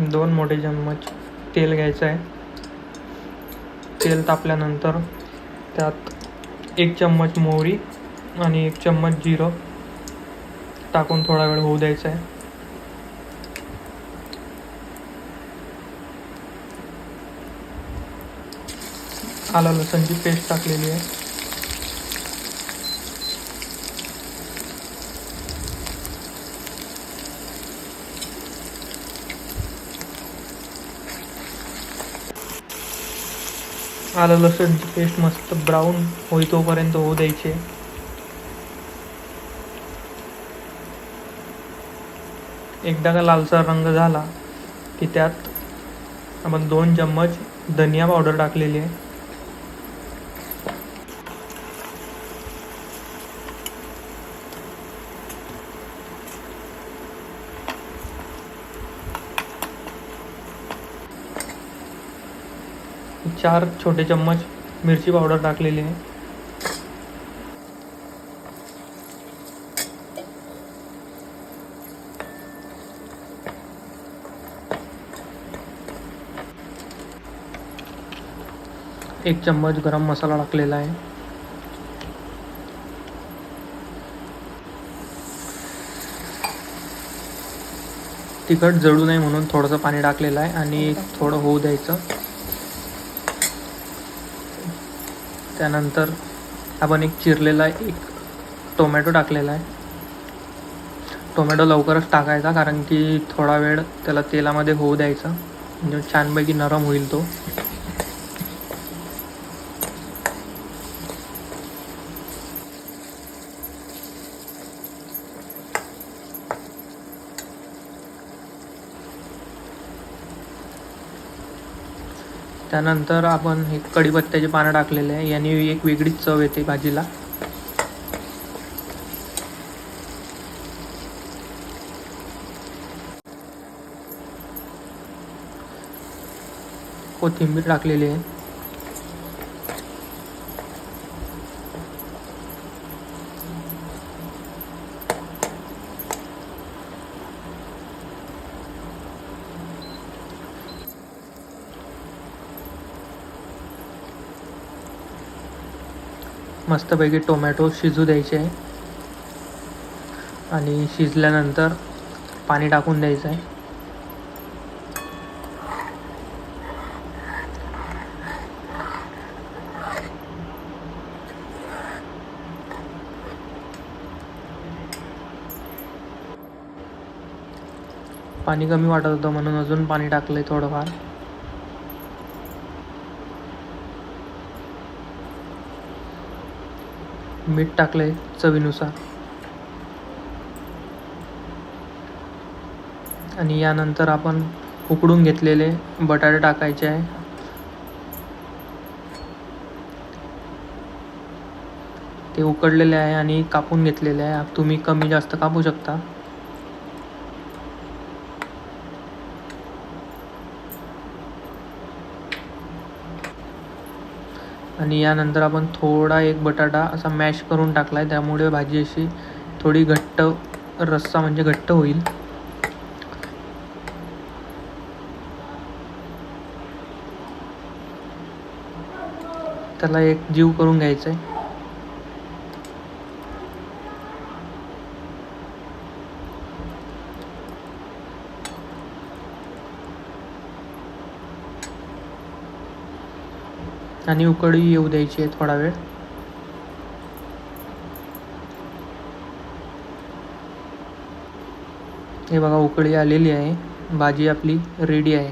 2 मोठे चम्मच तेल घ्यायचं आहे. तेल तापल्यानंतर त्यात 1 चम्मच मोहरी आणि 1 चम्मच जिरं टाकून थोडा वेळ होऊ द्यायचं आहे. आलं लसूणची पेस्ट टाकलेली आहे. आलं लसूणची पेस्ट मस्त ब्राऊन तोपर्यंत होऊ द्यायची. एकदा का लालसर रंग झाला की त्यात आपण 2 चम्मच धनिया पावडर टाकलेली आहे. चार छोटे चम्मच मिरची पावडर टाकलेली आहे. एक चम्मच गरम मसाला टाकलेला आहे. तिखट जळू नये म्हणून थोडंसं पाणी टाकलेलं आहे आणि थोडं होऊ द्यायचं. त्यानंतर आपण चिरलेला एक टोमॅटो टाकलेला आहे. टोमॅटो लवकरच टाकायचा कारण की थोडा वेळ त्याला तेलामध्ये होऊ द्यायचा म्हणजे छानपैकी नरम होईल तो. त्यानंतर आपण हे कढीपत्त्याची पानं टाकलेले आहे. याने एक वेगळीच चव येते भाजीला. कोथिंबीर टाकलेली आहे. मस्तपैकी टोमॅटो शिजू द्यायचे आहे आणि शिजल्यानंतर पाणी टाकून द्यायचं आहे. पाणी कमी वाटत होतं म्हणून अजून पाणी टाकलंय थोडंफार. मीठ टाकलंय चवीनुसार आणि यानंतर आपण उकडून घेतलेले बटाटे टाकायचे आहे. ते उकडलेले आहे आणि कापून घेतलेले आहे. तुम्ही कमी जास्त कापू शकता. आणि यानंतर आपण थोडा एक बटाटा असा मॅश करून टाकला आहे. त्यामुळे भाजी अशी थोडी घट्ट रस्सा म्हणजे घट्ट होईल. त्याला एक जीव करून घ्यायचं आहे. आणि उकळी येऊ द्यायची आहे थोडा वेळ. हे बघा उकळी आलेली आहे. भाजी आपली रेडी आहे.